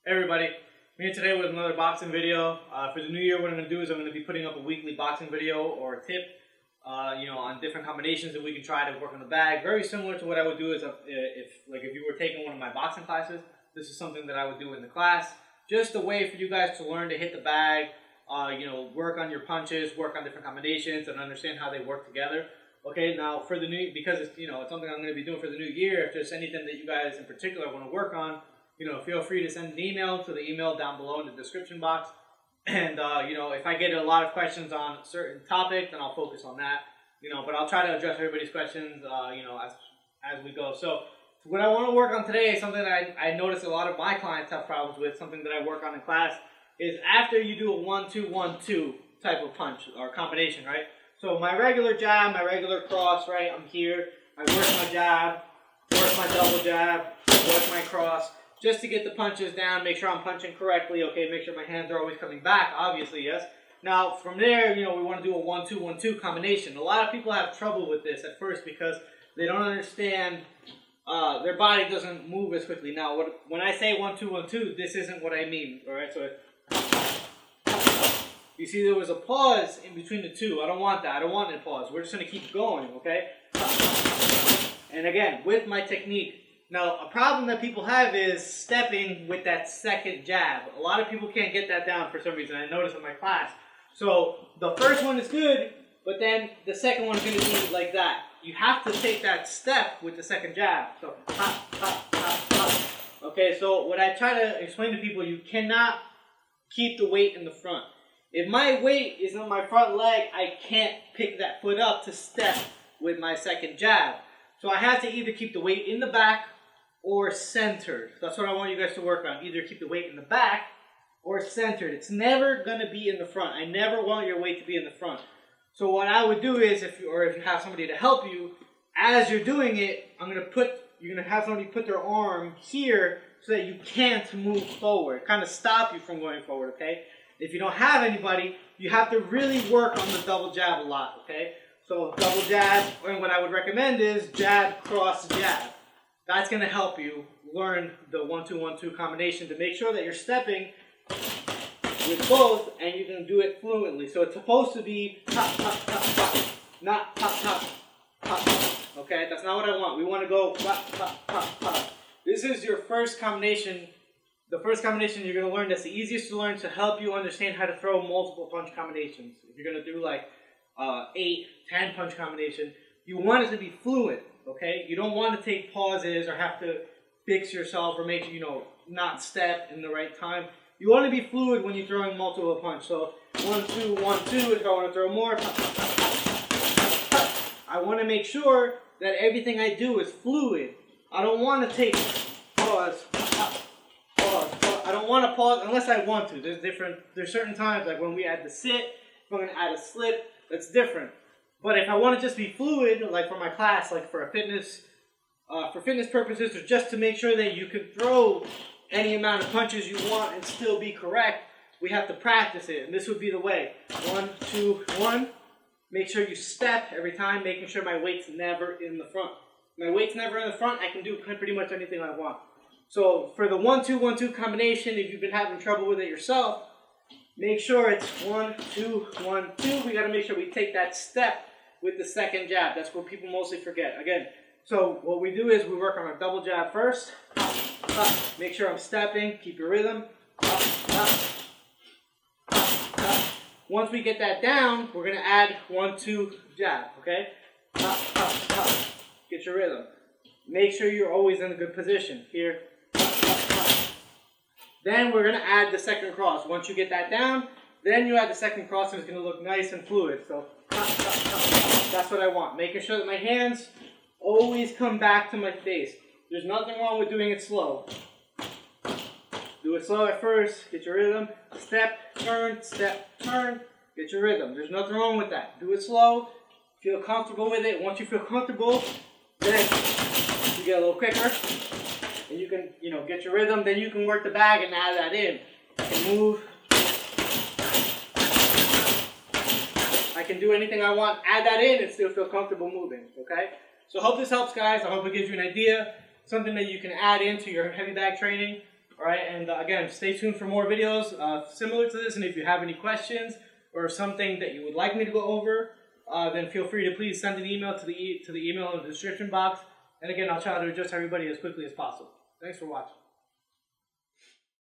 Hey everybody, I'm here today with another boxing video. For the new year, what I'm going to do is I'm going to be putting up a weekly boxing video or a tip, on different combinations that we can try to work on the bag. Very similar to what I would do is if you were taking one of my boxing classes, this is something that I would do in the class. Just a way for you guys to learn to hit the bag, work on your punches, work on different combinations, and understand how they work together. Okay, now for the new, because it's something I'm going to be doing for the new year. If there's anything that you guys in particular want to work on, feel free to send an email to the email down below in the description box. And, if I get a lot of questions on a certain topic, then I'll focus on that. But I'll try to address everybody's questions, as we go. So what I want to work on today is something that I notice a lot of my clients have problems with, something that I work on in class, is after you do a 1-2-1-2 type of punch or combination, right? So my regular jab, my regular cross, right? I'm here. I work my jab, work my double jab, work my cross, just to get the punches down, make sure I'm punching correctly, okay, make sure my hands are always coming back, obviously, yes. Now, from there, we want to do a 1-2-1-2 combination. A lot of people have trouble with this at first because they don't understand, their body doesn't move as quickly. Now, when I say 1-2-1-2, this isn't what I mean, all right? So, you see there was a pause in between the two. I don't want that. I don't want a pause. We're just going to keep going, okay? And again, with my technique. Now, a problem that people have is stepping with that second jab. A lot of people can't get that down for some reason. I noticed in my class. So, the first one is good, but then the second one is going to be like that. You have to take that step with the second jab. So, pop, pop, pop, pop. Okay, so what I try to explain to people, you cannot keep the weight in the front. If my weight is on my front leg, I can't pick that foot up to step with my second jab. So I have to either keep the weight in the back or centered. That's what I want you guys to work on. Either keep the weight in the back or centered. It's never going to be in the front. I never want your weight to be in the front. So what I would do is, if you have somebody to help you, as you're doing it, you're going to have somebody put their arm here so that you can't move forward. Kind of stop you from going forward, okay? If you don't have anybody, you have to really work on the double jab a lot, okay? So double jab, and what I would recommend is jab, cross, jab. That's going to help you learn the 1-2-1-2 combination to make sure that you're stepping with both and you can do it fluently. So it's supposed to be pop, pop, pop, pop, not pop, pop, pop, pop. Okay, that's not what I want. We want to go pop, pop, pop, pop. This is your first combination. The first combination you're going to learn that's the easiest to learn to help you understand how to throw multiple punch combinations. If you're going to do like 8, 10 punch combination, you want it to be fluent, okay? You don't want to take pauses or have to fix yourself or make, not step in the right time. You want to be fluid when you're throwing multiple punch. So 1-2-1-2, if I want to throw more, pop, pop, pop, pop, pop, pop. I want to make sure that everything I do is fluid. I don't want to take pause, pop, pause. I don't want to pause unless I want to. There's certain times, like when we add the sit, if I'm going to add a slip, that's different. But if I want to just be fluid, like for my class, like for fitness purposes, or just to make sure that you can throw any amount of punches you want and still be correct, we have to practice it. And this would be the way. 1, 2, 1. Make sure you step every time, making sure my weight's never in the front. If my weight's never in the front, I can do pretty much anything I want. So for the 1-2-1-2 combination, if you've been having trouble with it yourself, make sure it's 1-2-1-2. We got to make sure we take that step with the second jab. That's what people mostly forget. Again, so what we do is we work on our double jab first. Pop, pop. Make sure I'm stepping. Keep your rhythm. Pop, pop, pop, pop. Once we get that down, we're going to add 1-2 jab, okay? Pop, pop, pop. Get your rhythm. Make sure you're always in a good position. Here. Pop, pop, pop. Then we're going to add the second cross. Once you get that down, then you add the second cross and it's going to look nice and fluid. So pop, pop, pop. That's what I want. Making sure that my hands always come back to my face. There's nothing wrong with doing it slow. Do it slow at first. Get your rhythm. Step, turn, get your rhythm. There's nothing wrong with that. Do it slow. Feel comfortable with it. Once you feel comfortable, then you get a little quicker. And you can, get your rhythm. Then you can work the bag and add that in. I can move. I can do anything I want. Add that in and still feel comfortable moving. Okay? So I hope this helps, guys. I hope it gives you an idea. Something that you can add into your heavy bag training. All right, and again, stay tuned for more videos similar to this. And if you have any questions or something that you would like me to go over, then feel free to please send an email to the email in the description box. And again, I'll try to address everybody as quickly as possible. Thanks for watching.